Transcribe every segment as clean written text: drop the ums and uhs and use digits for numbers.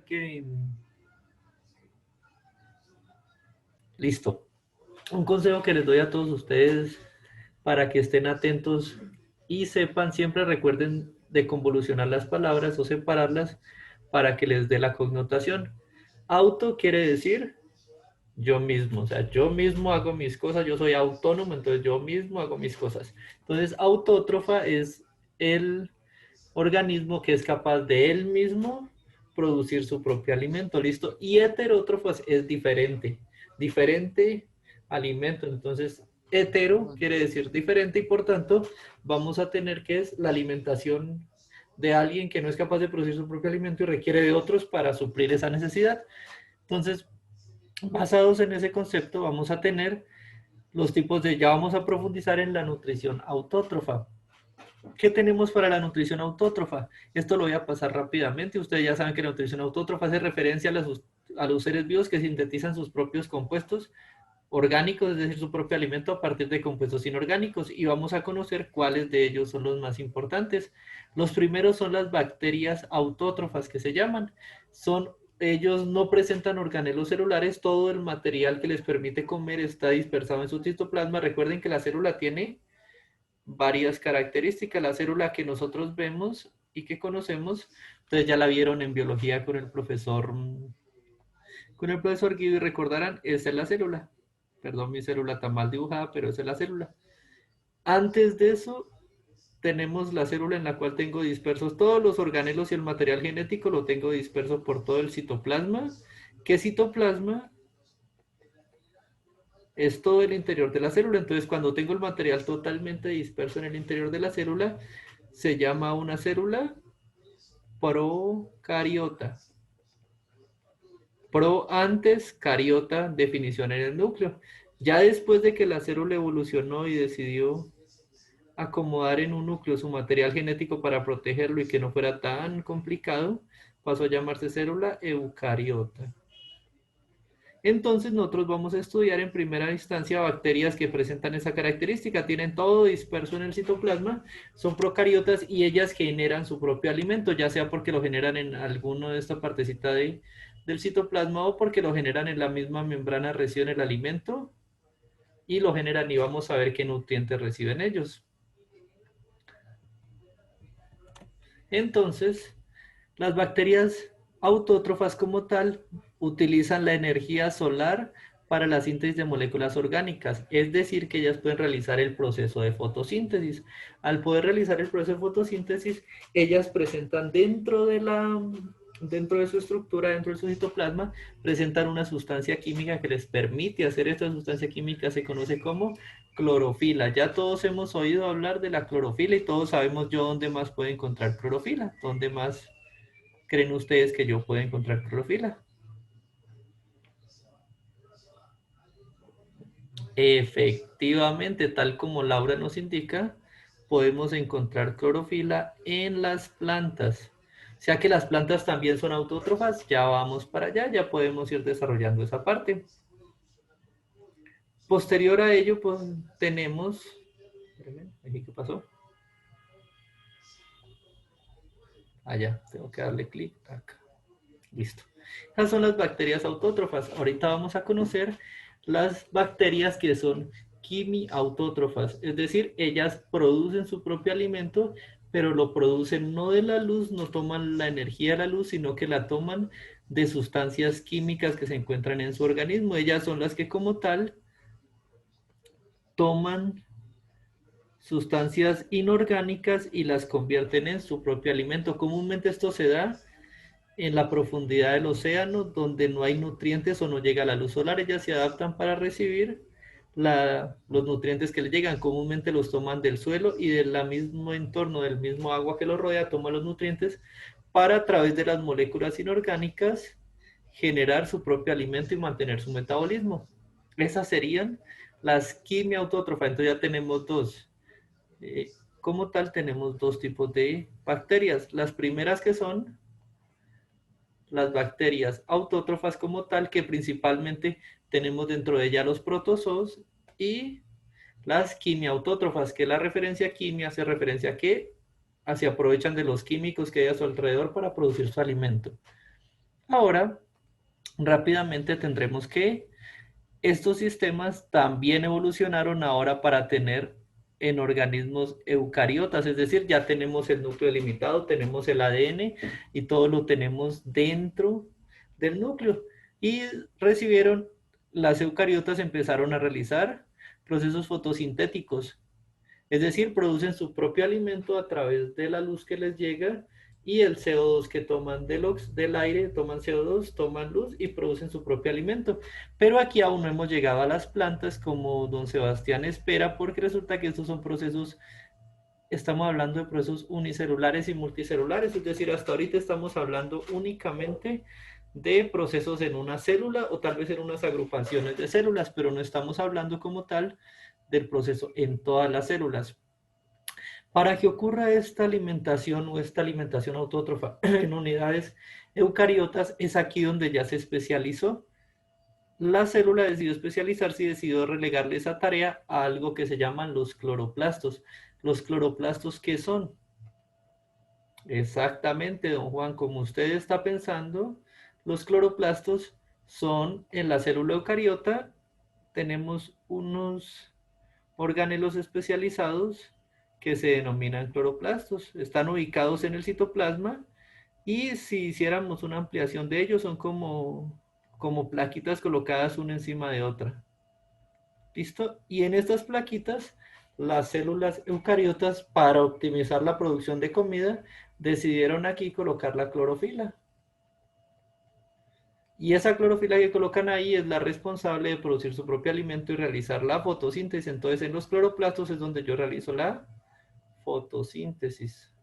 que... Listo. Un consejo que les doy a todos ustedes para que estén atentos y sepan, siempre recuerden de convolucionar las palabras o separarlas para que les dé la connotación. Auto quiere decir yo mismo, o sea, yo mismo hago mis cosas, yo soy autónomo, entonces yo mismo hago mis cosas. Entonces, autótrofa es el organismo que es capaz de él mismo producir su propio alimento, ¿listo? Y heterótrofos es diferente, diferente alimento. Entonces, hetero quiere decir diferente y por tanto vamos a tener que es la alimentación de alguien que no es capaz de producir su propio alimento y requiere de otros para suplir esa necesidad. Entonces, basados en ese concepto, vamos a tener los tipos de, ya vamos a profundizar en la nutrición autótrofa. ¿Qué tenemos para la nutrición autótrofa? Esto lo voy a pasar rápidamente. Ustedes ya saben que la nutrición autótrofa hace referencia a los seres vivos que sintetizan sus propios compuestos orgánicos, es decir, su propio alimento a partir de compuestos inorgánicos. Y vamos a conocer cuáles de ellos son los más importantes. Los primeros son las bacterias autótrofas que se llaman. Ellos no presentan organelos celulares, todo el material que les permite comer está dispersado en su citoplasma. Recuerden que la célula tiene varias características. La célula que nosotros vemos y que conocemos, ustedes ya la vieron en biología con el profesor Guido y recordarán, esa es la célula. Perdón, mi célula está mal dibujada, pero esa es la célula. Antes de eso, tenemos la célula en la cual tengo dispersos todos los organelos y el material genético, lo tengo disperso por todo el citoplasma. ¿Qué citoplasma? Es todo el interior de la célula. Entonces, cuando tengo el material totalmente disperso en el interior de la célula, se llama una célula procariota. Pro antes, cariota, definición en el núcleo. Ya después de que la célula evolucionó y decidió acomodar en un núcleo su material genético para protegerlo y que no fuera tan complicado, pasó a llamarse célula eucariota. Entonces nosotros vamos a estudiar en primera instancia bacterias que presentan esa característica, tienen todo disperso en el citoplasma, son procariotas y ellas generan su propio alimento, ya sea porque lo generan en alguno de esta partecita del citoplasma o porque lo generan en la misma membrana, reciben el alimento y lo generan y vamos a ver qué nutrientes reciben ellos. Entonces, las bacterias autótrofas como tal utilizan la energía solar para la síntesis de moléculas orgánicas, es decir, que ellas pueden realizar el proceso de fotosíntesis. Al poder realizar el proceso de fotosíntesis, ellas presentan dentro de su estructura, dentro de su citoplasma, presentan una sustancia química que les permite hacer esta sustancia química, se conoce como clorofila. Ya todos hemos oído hablar de la clorofila y todos sabemos yo dónde más puedo encontrar clorofila, dónde más creen ustedes que yo puedo encontrar clorofila. Efectivamente, tal como Laura nos indica, podemos encontrar clorofila en las plantas. O sea que las plantas también son autótrofas, ya vamos para allá, ya podemos ir desarrollando esa parte. Posterior a ello, pues tenemos... ¿Qué pasó? Allá, tengo que darle clic acá. Listo. Esas son las bacterias autótrofas. Ahorita vamos a conocer las bacterias que son quimiautótrofas, es decir, ellas producen su propio alimento, pero lo producen no de la luz, no toman la energía de la luz, sino que la toman de sustancias químicas que se encuentran en su organismo. Ellas son las que como tal toman sustancias inorgánicas y las convierten en su propio alimento. Comúnmente esto se da en la profundidad del océano, donde no hay nutrientes o no llega la luz solar. Ellas se adaptan para recibir los nutrientes que les llegan. Comúnmente los toman del suelo y del mismo entorno, del mismo agua que los rodea, toman los nutrientes para a través de las moléculas inorgánicas generar su propio alimento y mantener su metabolismo. Esas serían las quimiautótrofas. Entonces ya tenemos dos. Como tal, tenemos dos tipos de bacterias. Las primeras que son las bacterias autótrofas como tal, que principalmente tenemos dentro de ellas los protozoos, y las quimiautótrofas, que la referencia quimia hace referencia a que se aprovechan de los químicos que hay a su alrededor para producir su alimento. Ahora, rápidamente tendremos que estos sistemas también evolucionaron ahora para tener en organismos eucariotas, es decir, ya tenemos el núcleo limitado, tenemos el ADN y todo lo tenemos dentro del núcleo. Y recibieron, las eucariotas empezaron a realizar procesos fotosintéticos, es decir, producen su propio alimento a través de la luz que les llega y el CO2 que toman del aire, toman CO2, toman luz y producen su propio alimento. Pero aquí aún no hemos llegado a las plantas como don Sebastián espera, porque resulta que estos son procesos, estamos hablando de procesos unicelulares y multicelulares, es decir, hasta ahorita estamos hablando únicamente de procesos en una célula o tal vez en unas agrupaciones de células, pero no estamos hablando como tal del proceso en todas las células. Para que ocurra esta alimentación o esta alimentación autótrofa en unidades eucariotas, es aquí donde ya se especializó. La célula decidió especializarse y decidió relegarle esa tarea a algo que se llaman los cloroplastos. ¿Los cloroplastos qué son? Exactamente, don Juan, como usted está pensando, los cloroplastos son en la célula eucariota, tenemos unos organelos especializados que se denominan cloroplastos. Están ubicados en el citoplasma y si hiciéramos una ampliación de ellos son como plaquitas colocadas una encima de otra. ¿Listo? Y en estas plaquitas, las células eucariotas, para optimizar la producción de comida, decidieron aquí colocar la clorofila. Y esa clorofila que colocan ahí es la responsable de producir su propio alimento y realizar la fotosíntesis. Entonces, en los cloroplastos es donde yo realizo la fotosíntesis.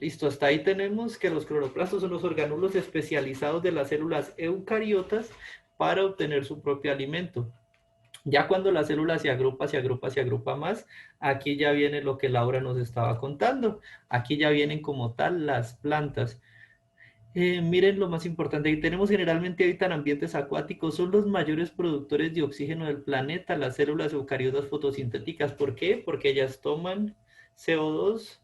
Listo, hasta ahí tenemos que los cloroplastos son los orgánulos especializados de las células eucariotas para obtener su propio alimento. Ya cuando la célula se agrupa, se agrupa, se agrupa más, aquí ya viene lo que Laura nos estaba contando. Aquí ya vienen como tal las plantas. Miren lo más importante, tenemos generalmente habitan ambientes acuáticos, son los mayores productores de oxígeno del planeta, las células eucariotas fotosintéticas. ¿Por qué? Porque ellas toman CO2,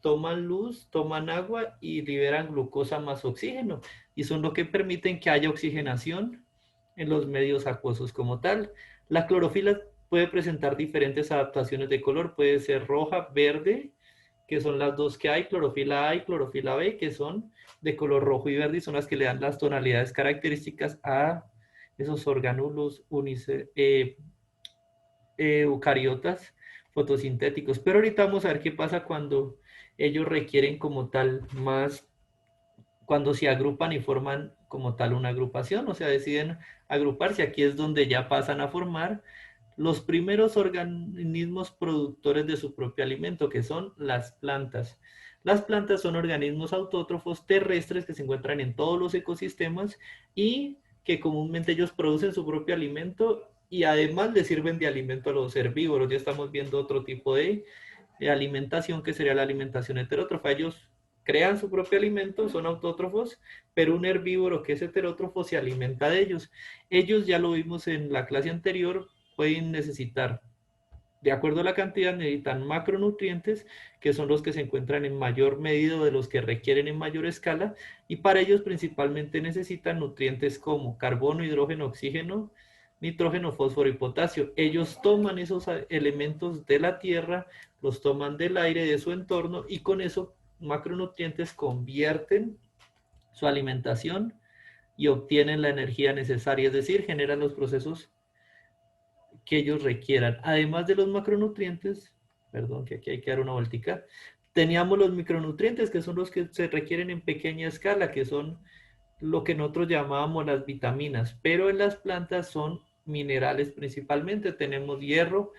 toman luz, toman agua y liberan glucosa más oxígeno. Y son lo que permiten que haya oxigenación en los medios acuosos como tal. La clorofila puede presentar diferentes adaptaciones de color, puede ser roja, verde, que son las dos que hay, clorofila A y clorofila B, que son de color rojo y verde y son las que le dan las tonalidades características a esos orgánulos eucariotas fotosintéticos. Pero ahorita vamos a ver qué pasa cuando ellos requieren como tal más, cuando se agrupan y forman como tal una agrupación, o sea, deciden agruparse. Aquí es donde ya pasan a formar los primeros organismos productores de su propio alimento, que son las plantas. Las plantas son organismos autótrofos terrestres que se encuentran en todos los ecosistemas y que comúnmente ellos producen su propio alimento y además le sirven de alimento a los herbívoros. Ya estamos viendo otro tipo de alimentación que sería la alimentación heterótrofa. Ellos crean su propio alimento, son autótrofos, pero un herbívoro que es heterótrofo se alimenta de ellos. Ellos, ya lo vimos en la clase anterior, pueden necesitar, de acuerdo a la cantidad, necesitan macronutrientes, que son los que se encuentran en mayor medida de los que requieren en mayor escala, y para ellos principalmente necesitan nutrientes como carbono, hidrógeno, oxígeno, nitrógeno, fósforo y potasio. Ellos toman esos elementos de la tierra, los toman del aire, de su entorno, y con eso macronutrientes convierten su alimentación y obtienen la energía necesaria, es decir, generan los procesos que ellos requieran. Además de los macronutrientes, perdón, que aquí hay que dar una vueltica, teníamos los micronutrientes, que son los que se requieren en pequeña escala, que son lo que nosotros llamábamos las vitaminas, pero en las plantas son minerales principalmente. Tenemos hierro,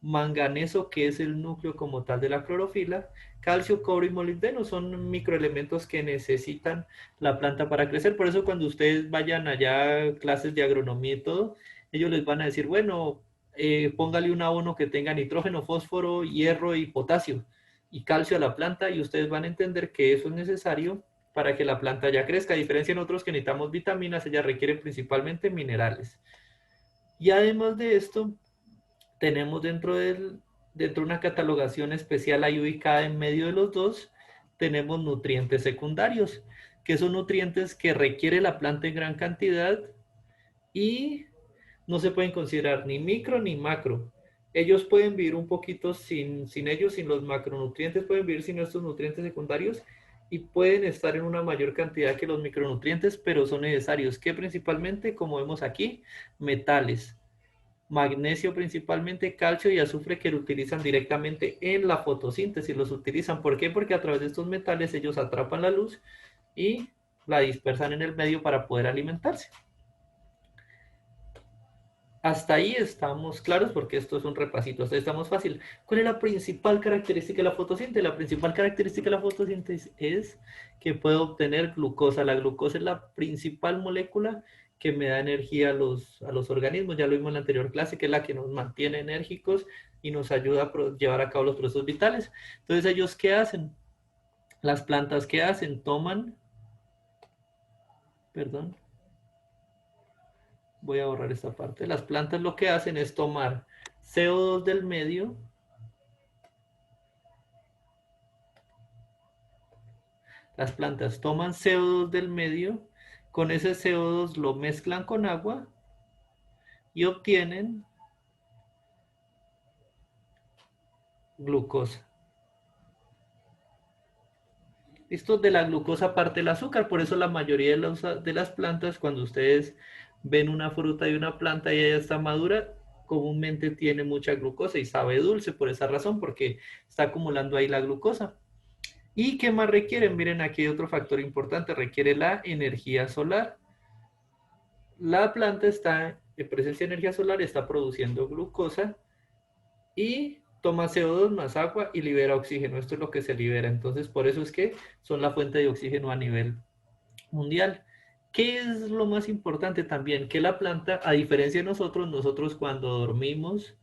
manganeso, que es el núcleo como tal de la clorofila, calcio, cobre y molibdeno, son microelementos que necesitan la planta para crecer. Por eso cuando ustedes vayan allá a clases de agronomía y todo, ellos les van a decir, bueno, póngale un abono que tenga nitrógeno, fósforo, hierro y potasio y calcio a la planta y ustedes van a entender que eso es necesario para que la planta ya crezca. A diferencia de nosotros que necesitamos vitaminas, ellas requieren principalmente minerales. Y además de esto, tenemos dentro de una catalogación especial ahí ubicada en medio de los dos, tenemos nutrientes secundarios, que son nutrientes que requiere la planta en gran cantidad y no se pueden considerar ni micro ni macro. Ellos pueden vivir un poquito sin ellos, sin los macronutrientes, pueden vivir sin estos nutrientes secundarios y pueden estar en una mayor cantidad que los micronutrientes, pero son necesarios, que principalmente, como vemos aquí, metales, magnesio principalmente, calcio y azufre que lo utilizan directamente en la fotosíntesis, los utilizan. ¿Por qué? Porque a través de estos metales ellos atrapan la luz y la dispersan en el medio para poder alimentarse. Hasta ahí estamos claros porque esto es un repasito, hasta ahí estamos fácil. ¿Cuál es la principal característica de la fotosíntesis? La principal característica de la fotosíntesis es que puedo obtener glucosa. La glucosa es la principal molécula que me da energía a los organismos. Ya lo vimos en la anterior clase, que es la que nos mantiene enérgicos y nos ayuda a llevar a cabo los procesos vitales. Entonces, ¿ellos qué hacen? Las plantas, ¿qué hacen? Toman, perdón, voy a borrar esta parte. Las plantas lo que hacen es tomar CO2 del medio. Las plantas toman CO2 del medio, con ese CO2 lo mezclan con agua y obtienen glucosa. Listo, de la glucosa parte el azúcar, por eso la mayoría de las plantas, cuando ustedes ven una fruta y una planta y ella está madura, comúnmente tiene mucha glucosa y sabe dulce por esa razón, porque está acumulando ahí la glucosa. ¿Y qué más requieren? Miren, aquí hay otro factor importante, requiere la energía solar. La planta está en presencia de energía solar, está produciendo glucosa y toma CO2 más agua y libera oxígeno. Esto es lo que se libera. Entonces, por eso es que son la fuente de oxígeno a nivel mundial. ¿Qué es lo más importante también? Que la planta, a diferencia de nosotros cuando dormimos,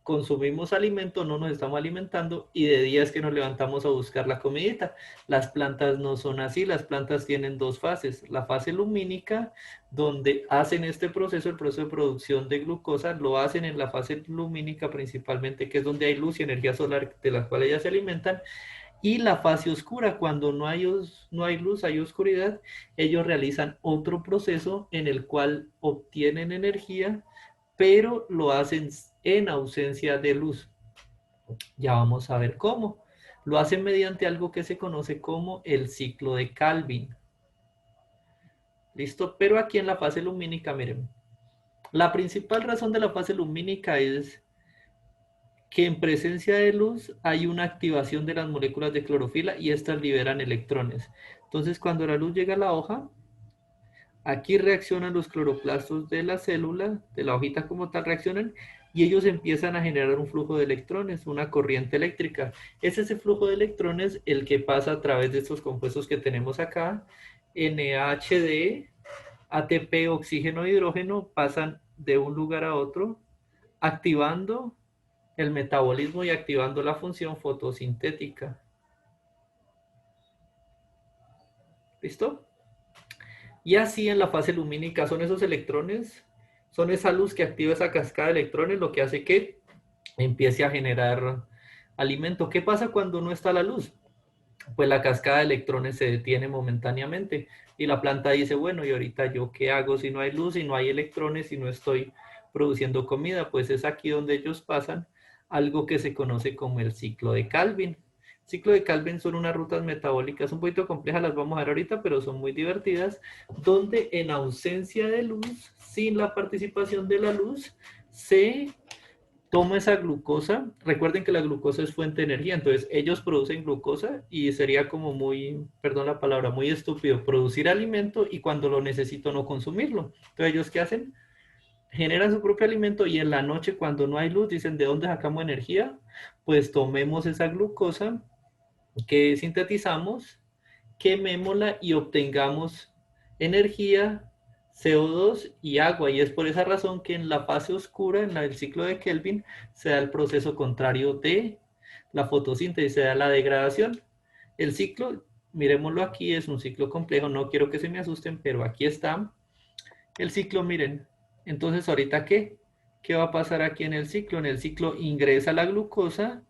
consumimos alimento, no nos estamos alimentando y de día es que nos levantamos a buscar la comidita. Las plantas no son así, las plantas tienen dos fases. La fase lumínica, donde hacen este proceso, el proceso de producción de glucosa, lo hacen en la fase lumínica principalmente, que es donde hay luz y energía solar de las cuales ellas se alimentan. Y la fase oscura, cuando no hay luz, hay oscuridad, ellos realizan otro proceso en el cual obtienen energía, pero lo hacen en ausencia de luz. Ya vamos a ver cómo. Lo hacen mediante algo que se conoce como el ciclo de Calvin. ¿Listo? Pero aquí en la fase lumínica, miren, la principal razón de la fase lumínica es que en presencia de luz hay una activación de las moléculas de clorofila y estas liberan electrones. Entonces, cuando la luz llega a la hoja, aquí reaccionan los cloroplastos de la célula, de la hojita como tal, reaccionan y ellos empiezan a generar un flujo de electrones, una corriente eléctrica. Es ese flujo de electrones el que pasa a través de estos compuestos que tenemos acá, NAHD, ATP, oxígeno, hidrógeno, pasan de un lugar a otro, activando el metabolismo y activando la función fotosintética. ¿Listo? Y así en la fase lumínica son esos electrones, son esa luz que activa esa cascada de electrones, lo que hace que empiece a generar alimento. ¿Qué pasa cuando no está la luz? Pues la cascada de electrones se detiene momentáneamente y la planta dice, bueno, ¿y ahorita yo qué hago si no hay luz, si no hay electrones, si no estoy produciendo comida? Pues es aquí donde ellos pasan algo que se conoce como el ciclo de Calvin. Ciclo de Calvin son unas rutas metabólicas un poquito complejas, las vamos a ver ahorita, pero son muy divertidas, donde en ausencia de luz, sin la participación de la luz, se toma esa glucosa. Recuerden que la glucosa es fuente de energía, entonces ellos producen glucosa y sería como muy, perdón la palabra, muy estúpido producir alimento y cuando lo necesito no consumirlo. Entonces ellos ¿qué hacen? Generan su propio alimento y en la noche cuando no hay luz dicen, ¿de dónde sacamos energía? Pues tomemos esa glucosa que sintetizamos, quemémosla y obtengamos energía, CO2 y agua. Y es por esa razón que en la fase oscura, en el ciclo de Kelvin, se da el proceso contrario de la fotosíntesis, se da la degradación. El ciclo, miremoslo aquí, es un ciclo complejo, no quiero que se me asusten, pero aquí está. El ciclo, miren, entonces ahorita ¿qué? ¿Qué va a pasar aquí en el ciclo? En el ciclo ingresa la glucosa,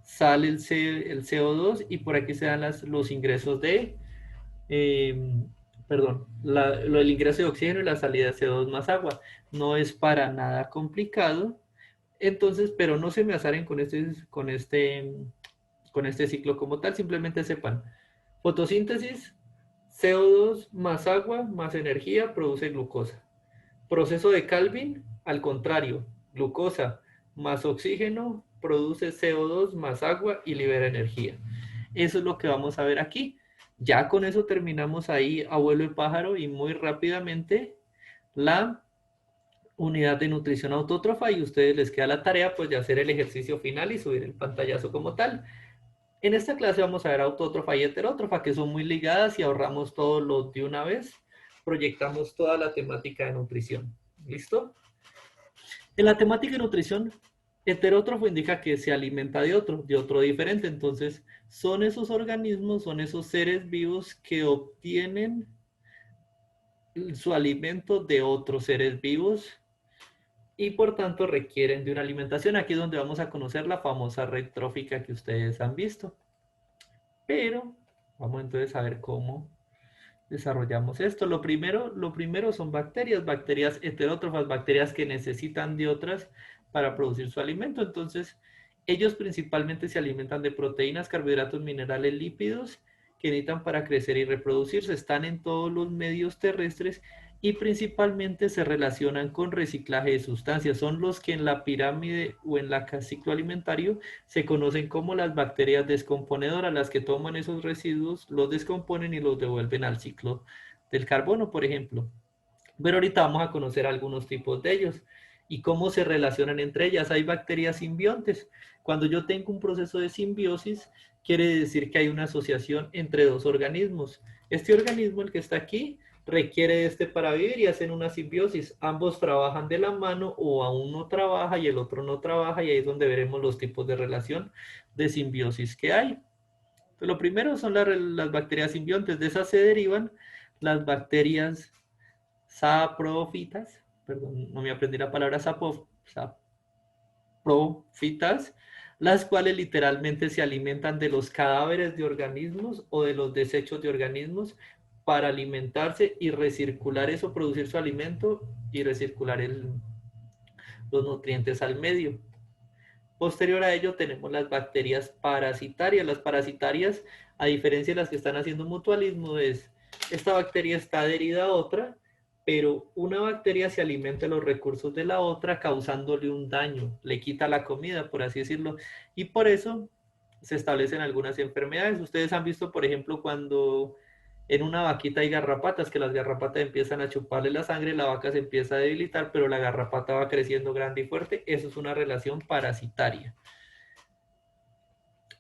sale el CO2 y por aquí se dan los ingresos de eh, perdón, lo del ingreso de oxígeno y la salida de CO2 más agua. No es para nada complicado. Entonces, pero no se me azaren con este ciclo como tal, simplemente sepan, fotosíntesis, CO2 más agua más energía produce glucosa. Proceso de Calvin, al contrario, glucosa más oxígeno produce CO2 más agua y libera energía. Eso es lo que vamos a ver aquí. Ya con eso terminamos ahí, abuelo y pájaro, y muy rápidamente la unidad de nutrición autótrofa y a ustedes les queda la tarea pues de hacer el ejercicio final y subir el pantallazo como tal. En esta clase vamos a ver autótrofa y heterótrofa que son muy ligadas y ahorramos todo lo de una vez. Proyectamos toda la temática de nutrición. ¿Listo? En la temática de nutrición, heterótrofo indica que se alimenta de otro diferente. Entonces, son esos organismos, son esos seres vivos que obtienen su alimento de otros seres vivos y por tanto requieren de una alimentación. Aquí es donde vamos a conocer la famosa red trófica que ustedes han visto. Pero vamos entonces a ver cómo desarrollamos esto. Lo primero son bacterias, bacterias heterótrofas, bacterias que necesitan de otras para producir su alimento. Entonces, ellos principalmente se alimentan de proteínas, carbohidratos, minerales, lípidos que necesitan para crecer y reproducirse. Están en todos los medios terrestres y principalmente se relacionan con reciclaje de sustancias. Son los que en la pirámide o en la ciclo alimentario se conocen como las bacterias descomponedoras, las que toman esos residuos, los descomponen y los devuelven al ciclo del carbono, por ejemplo. Pero ahorita vamos a conocer algunos tipos de ellos y cómo se relacionan entre ellas. Hay bacterias simbiontes. Cuando yo tengo un proceso de simbiosis, quiere decir que hay una asociación entre dos organismos. Este organismo, el que está aquí, requiere de este para vivir y hacen una simbiosis. Ambos trabajan de la mano o a uno trabaja y el otro no trabaja y ahí es donde veremos los tipos de relación de simbiosis que hay. Entonces, lo primero son las bacterias simbiontes. De esas se derivan las bacterias saprofitas, perdón, no me aprendí la palabra saprofitas, las cuales literalmente se alimentan de los cadáveres de organismos o de los desechos de organismos para alimentarse y recircular eso, producir su alimento y recircular los nutrientes al medio. Posterior a ello tenemos las bacterias parasitarias. Las parasitarias, a diferencia de las que están haciendo mutualismo, es esta bacteria está adherida a otra, pero una bacteria se alimenta de los recursos de la otra causándole un daño, le quita la comida, por así decirlo, y por eso se establecen algunas enfermedades. Ustedes han visto, por ejemplo, cuando en una vaquita hay garrapatas, que las garrapatas empiezan a chuparle la sangre, la vaca se empieza a debilitar, pero la garrapata va creciendo grande y fuerte. Eso es una relación parasitaria.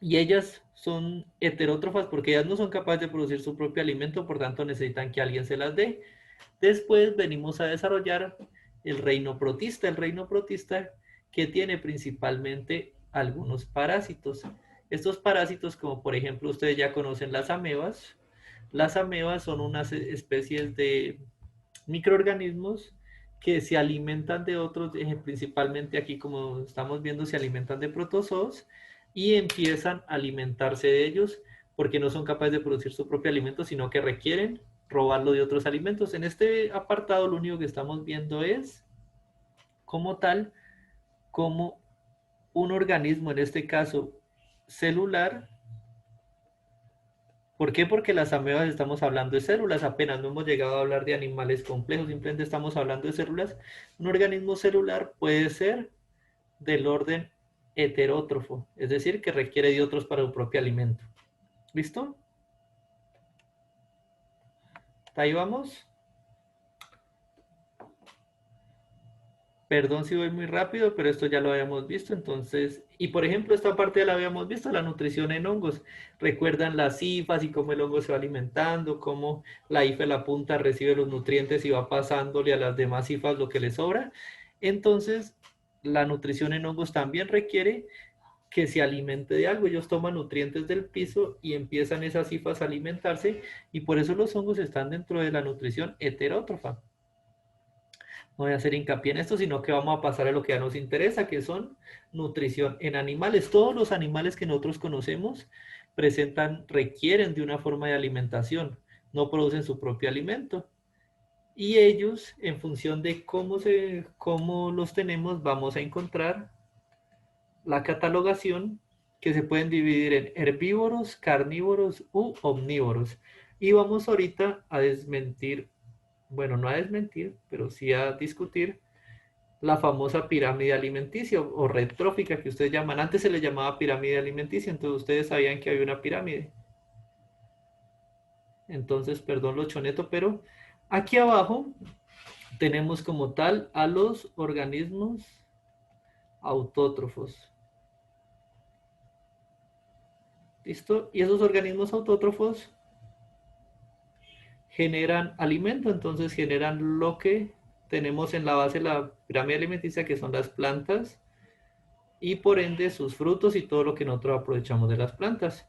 Y ellas son heterótrofas porque ellas no son capaces de producir su propio alimento, por tanto necesitan que alguien se las dé. Después venimos a desarrollar el reino protista. El reino protista que tiene principalmente algunos parásitos. Estos parásitos, como por ejemplo ustedes ya conocen las amebas son unas especies de microorganismos que se alimentan de otros, principalmente aquí como estamos viendo, se alimentan de protozoos y empiezan a alimentarse de ellos porque no son capaces de producir su propio alimento, sino que requieren robarlo de otros alimentos. En este apartado lo único que estamos viendo es como tal, como un organismo, en este caso celular. ¿Por qué? Porque las amebas estamos hablando de células, apenas no hemos llegado a hablar de animales complejos, simplemente estamos hablando de células. Un organismo celular puede ser del orden heterótrofo, es decir, que requiere de otros para su propio alimento. ¿Listo? Ahí vamos. Perdón si voy muy rápido, pero esto ya lo habíamos visto, entonces, y por ejemplo, esta parte ya la habíamos visto, la nutrición en hongos. Recuerdan las hifas y cómo el hongo se va alimentando, cómo la hifa de la punta recibe los nutrientes y va pasándole a las demás hifas lo que le sobra. Entonces, la nutrición en hongos también requiere que se alimente de algo. Ellos toman nutrientes del piso y empiezan esas hifas a alimentarse, y por eso los hongos están dentro de la nutrición heterótrofa. No voy a hacer hincapié en esto, sino que vamos a pasar a lo que ya nos interesa, que son nutrición en animales. Todos los animales que nosotros conocemos requieren de una forma de alimentación. no producen su propio alimento. Y ellos, en función de cómo los tenemos, vamos a encontrar la catalogación que se pueden dividir en herbívoros, carnívoros u omnívoros. Y vamos ahorita a desmentir, bueno, no a desmentir, pero sí a discutir la famosa pirámide alimenticia o red trófica que ustedes llaman. Antes se le llamaba pirámide alimenticia, entonces ustedes sabían que había una pirámide. Entonces, perdón lo choneto, pero aquí abajo tenemos como tal a los organismos autótrofos. ¿Listo? Y esos organismos autótrofos generan alimento, entonces generan lo que tenemos en la base de la pirámide alimenticia, que son las plantas, y por ende sus frutos y todo lo que nosotros aprovechamos de las plantas.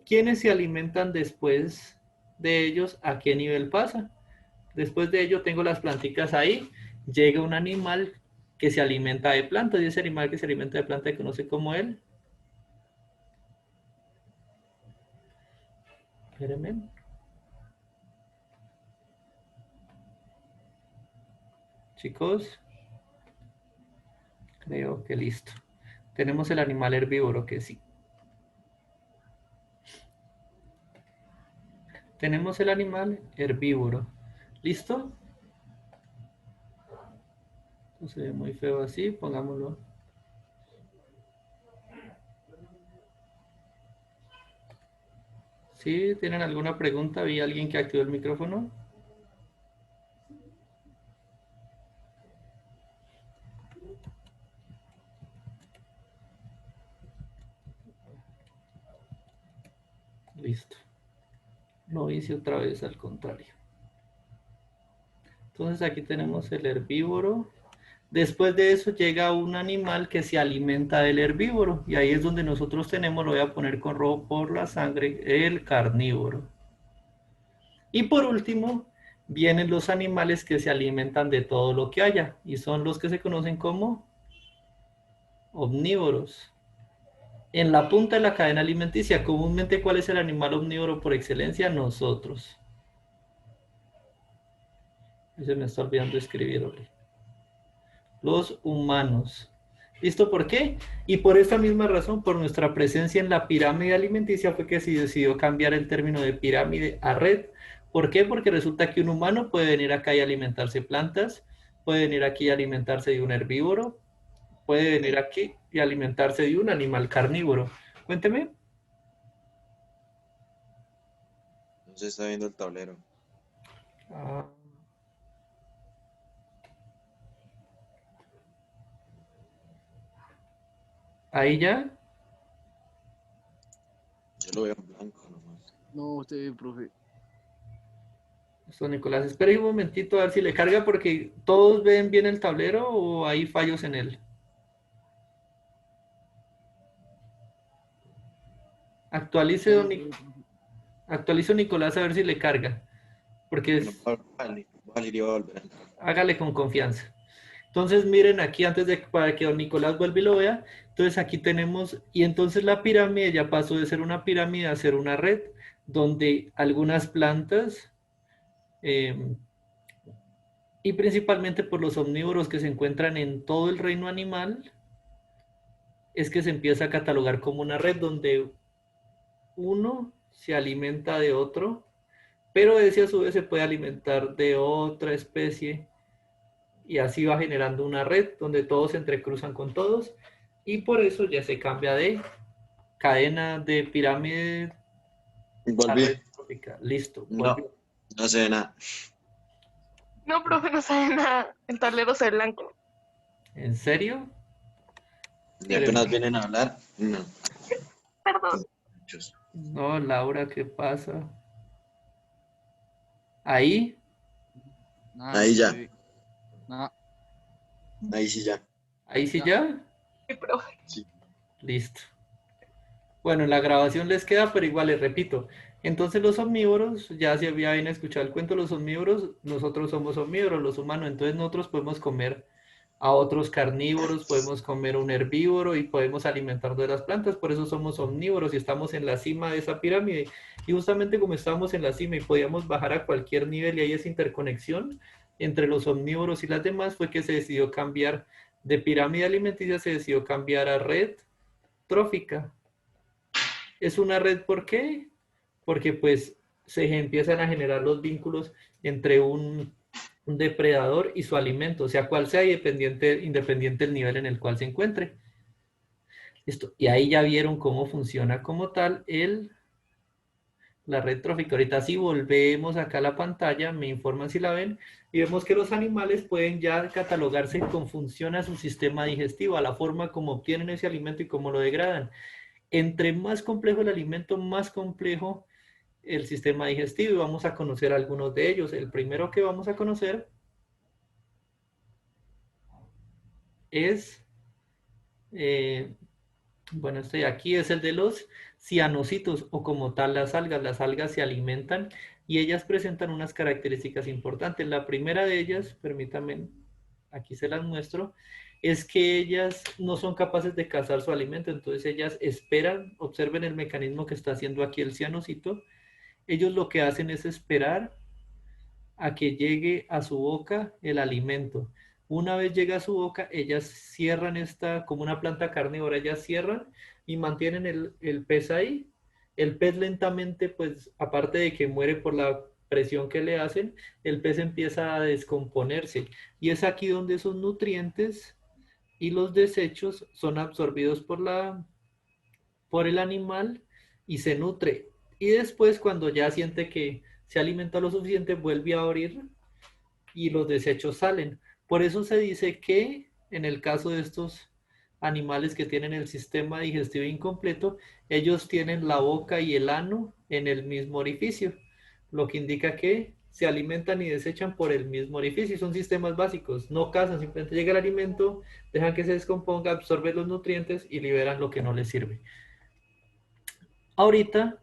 ¿Quiénes se alimentan después de ellos? ¿A qué nivel pasa? Después de ello tengo las plantitas ahí, llega un animal que se alimenta de plantas, y ese animal que se alimenta de plantas se conoce como él. Espérenme. Chicos, creo que listo. Tenemos el animal herbívoro que sí. Tenemos el animal herbívoro. ¿Listo? No se ve muy feo así, pongámoslo. ¿Sí? ¿Tienen alguna pregunta? ¿Vi alguien que activó el micrófono? Listo. No hice otra vez, al contrario. Entonces aquí tenemos el herbívoro. Después de eso llega un animal que se alimenta del herbívoro. Y ahí es donde nosotros tenemos, lo voy a poner con rojo por la sangre, el carnívoro. Y por último, vienen los animales que se alimentan de todo lo que haya. Y son los que se conocen como omnívoros. En la punta de la cadena alimenticia, comúnmente, ¿cuál es el animal omnívoro por excelencia? Nosotros. Se me está olvidando escribirlo. Los humanos. ¿Listo? ¿Por qué? Y por esta misma razón, por nuestra presencia en la pirámide alimenticia, fue que se decidió cambiar el término de pirámide a red. ¿Por qué? Porque resulta que un humano puede venir acá y alimentarse plantas, puede venir aquí y alimentarse de un herbívoro, puede venir aquí y alimentarse de un animal carnívoro. Cuénteme. No se está viendo el tablero. Ah, ahí ya. Yo lo veo en blanco nomás. No, usted, profe. Listo, Nicolás, espere un momentito a ver si le carga porque todos ven bien el tablero o hay fallos en él. Actualice, actualizo Nicolás a ver si le carga. Porque Bueno, voy a salir y voy a volver a entrar. hágale con confianza. Entonces miren aquí antes de para que don Nicolás vuelva y lo vea. Entonces aquí tenemos, y entonces la pirámide ya pasó de ser una pirámide a ser una red, donde algunas plantas, y principalmente por los omnívoros que se encuentran en todo el reino animal, es que se empieza a catalogar como una red donde uno se alimenta de otro, pero ese a su vez se puede alimentar de otra especie y así va generando una red donde todos se entrecruzan con todos y por eso ya se cambia de cadena de pirámide a Volví. red trófica. Listo. No, Volvió. no se ve nada. No, profe, no sabe nada. El tablero se ve blanco. ¿En serio? Y apenas vienen a hablar. No. Perdón. Muchos. No, Laura, ¿qué pasa? Ahí, Nada, Ahí ya. profe. Nada. Ahí sí ya. ahí sí Ya. ya. Sí, profe. Sí. Listo. Bueno, en la grabación les queda, pero igual les repito. Entonces los omnívoros, ya si habían escuchado el cuento, los omnívoros, nosotros somos omnívoros, los humanos, entonces nosotros podemos comer a otros carnívoros, podemos comer un herbívoro y podemos alimentarnos de las plantas, por eso somos omnívoros y estamos en la cima de esa pirámide. Y justamente como estábamos en la cima y podíamos bajar a cualquier nivel y hay esa interconexión entre los omnívoros y las demás, fue que se decidió cambiar de pirámide alimenticia, se decidió cambiar a red trófica. Es una red, ¿por qué? Porque pues se empiezan a generar los vínculos entre un depredador y su alimento, o sea, cual sea independiente del nivel en el cual se encuentre. Listo. Y ahí ya vieron cómo funciona como tal la red trófica. Ahorita si volvemos acá a la pantalla, me informan si la ven, y vemos que los animales pueden ya catalogarse con función a su sistema digestivo, a la forma como obtienen ese alimento y cómo lo degradan. Entre más complejo el alimento, más complejo el sistema digestivo, y vamos a conocer algunos de ellos. El primero que vamos a conocer es, bueno, este de aquí es el de los cianocitos, o como tal las algas. Las algas se alimentan y ellas presentan unas características importantes. La primera de ellas, permítanme, aquí se las muestro, es que ellas no son capaces de cazar su alimento, entonces ellas esperan, observen el mecanismo que está haciendo aquí el cianocito. Ellos lo que hacen es esperar a que llegue a su boca el alimento. Una vez llega a su boca, ellas cierran como una planta carnívora, ellas cierran y mantienen el pez ahí. El pez lentamente, pues aparte de que muere por la presión que le hacen, el pez empieza a descomponerse. Y es aquí donde esos nutrientes y los desechos son absorbidos por el animal y se nutre. Y después, cuando ya siente que se alimenta lo suficiente, vuelve a abrir y los desechos salen. Por eso se dice que en el caso de estos animales que tienen el sistema digestivo incompleto, ellos tienen la boca y el ano en el mismo orificio, lo que indica que se alimentan y desechan por el mismo orificio. Son sistemas básicos, no cazan, simplemente llega el alimento, dejan que se descomponga, absorben los nutrientes y liberan lo que no les sirve. Ahorita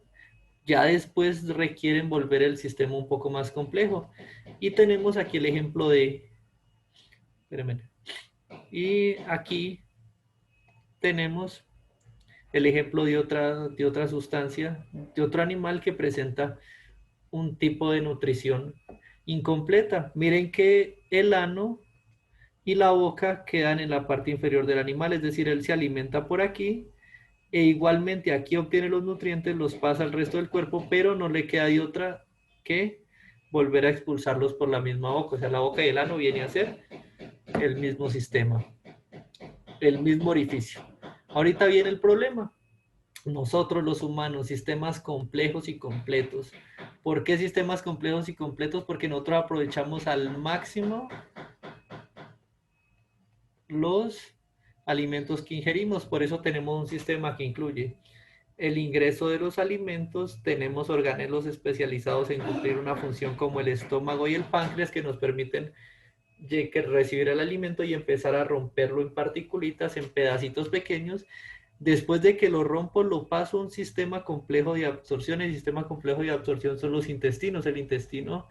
ya después requieren volver el sistema un poco más complejo. Y tenemos aquí el ejemplo de... Espérenme. Y aquí tenemos el ejemplo de otra sustancia, de otro animal que presenta un tipo de nutrición incompleta. Miren que el ano y la boca quedan en la parte inferior del animal, es decir, él se alimenta por aquí e igualmente aquí obtiene los nutrientes, los pasa al resto del cuerpo, pero no le queda de otra que volver a expulsarlos por la misma boca. O sea, la boca y el ano viene a ser el mismo sistema, el mismo orificio. Ahorita viene el problema. Nosotros los humanos, sistemas complejos y completos. ¿Por qué sistemas complejos y completos? Porque nosotros aprovechamos al máximo los alimentos que ingerimos. Por eso tenemos un sistema que incluye el ingreso de los alimentos, tenemos organelos especializados en cumplir una función como el estómago y el páncreas que nos permiten recibir el alimento y empezar a romperlo en particulitas, en pedacitos pequeños. Después de que lo rompo, lo paso a un sistema complejo de absorción. El sistema complejo de absorción son los intestinos, el intestino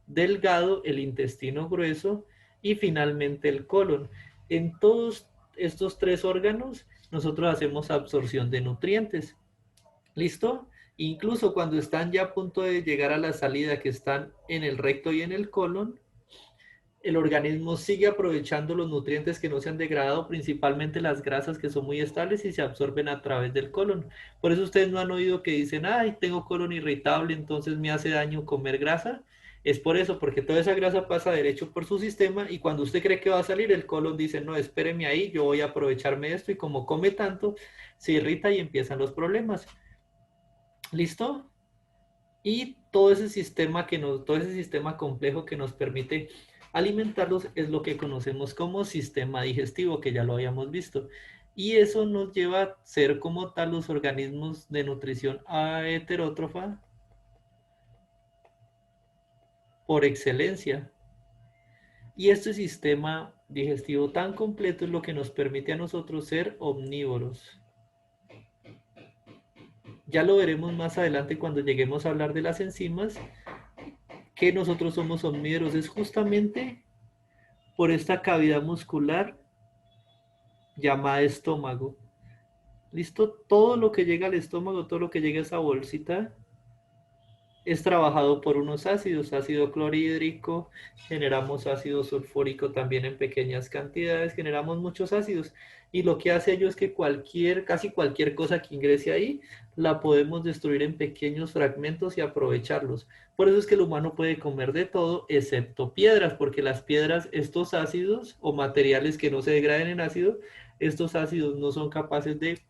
delgado, el intestino grueso y finalmente el colon. En todos estos tres órganos, nosotros hacemos absorción de nutrientes. ¿Listo? Incluso cuando están ya a punto de llegar a la salida, que están en el recto y en el colon, el organismo sigue aprovechando los nutrientes que no se han degradado, principalmente las grasas que son muy estables y se absorben a través del colon. Por eso ustedes no han oído que dicen, ay, tengo colon irritable, entonces me hace daño comer grasa. Es por eso, porque toda esa grasa pasa derecho por su sistema y cuando usted cree que va a salir, el colon dice, no, espéreme ahí, yo voy a aprovecharme de esto y como come tanto, se irrita y empiezan los problemas. ¿Listo? Y todo ese sistema todo ese sistema complejo que nos permite alimentarlos es lo que conocemos como sistema digestivo, que ya lo habíamos visto. Y eso nos lleva a ser como tal los organismos de nutrición heterótrofa por excelencia. Y este sistema digestivo tan completo es lo que nos permite a nosotros ser omnívoros. Ya lo veremos más adelante cuando lleguemos a hablar de las enzimas, que nosotros somos omnívoros. Es justamente por esta cavidad muscular llamada estómago. ¿Listo? Todo lo que llega al estómago, todo lo que llega a esa bolsita, es trabajado por unos ácidos, ácido clorhídrico, generamos ácido sulfúrico también en pequeñas cantidades, generamos muchos ácidos. Y lo que hace ello es que casi cualquier cosa que ingrese ahí, la podemos destruir en pequeños fragmentos y aprovecharlos. Por eso es que el humano puede comer de todo, excepto piedras, porque las piedras, estos ácidos o materiales que no se degraden en ácido, estos ácidos no son capaces de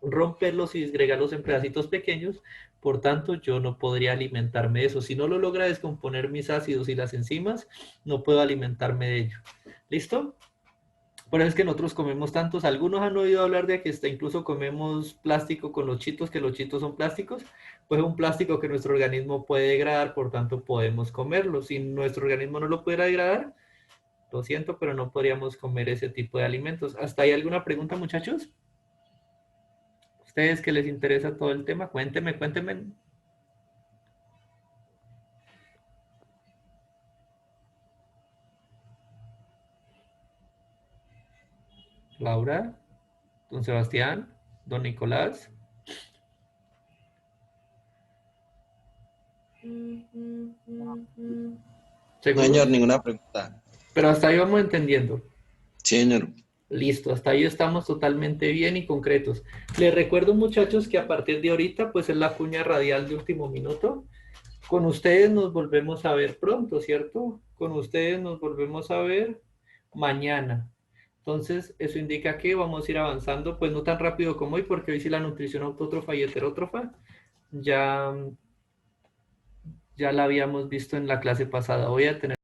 romperlos y disgregarlos en pedacitos pequeños, por tanto yo no podría alimentarme de eso. Si no lo logra descomponer mis ácidos y las enzimas, no puedo alimentarme de ello. ¿Listo? Por eso es que nosotros comemos tantos. Algunos han oído hablar de que hasta incluso comemos plástico con los chitos, que los chitos son plásticos. Pues es un plástico que nuestro organismo puede degradar, por tanto podemos comerlo. Si nuestro organismo no lo pudiera degradar, lo siento, pero no podríamos comer ese tipo de alimentos. ¿Hasta ahí alguna pregunta, muchachos? ¿Ustedes que les interesa todo el tema? Cuéntenme. Laura, don Sebastián, don Nicolás. ¿Seguro? Señor, ninguna pregunta. Pero hasta ahí vamos entendiendo. Sí, señor. Listo, hasta ahí estamos totalmente bien y concretos. Les recuerdo, muchachos, que a partir de ahorita, pues es la cuña radial de último minuto. Con ustedes nos volvemos a ver pronto, ¿cierto? Con ustedes nos volvemos a ver mañana. Entonces, eso indica que vamos a ir avanzando, pues no tan rápido como hoy, porque hoy sí la nutrición autótrofa y heterótrofa ya la habíamos visto en la clase pasada. Voy a tener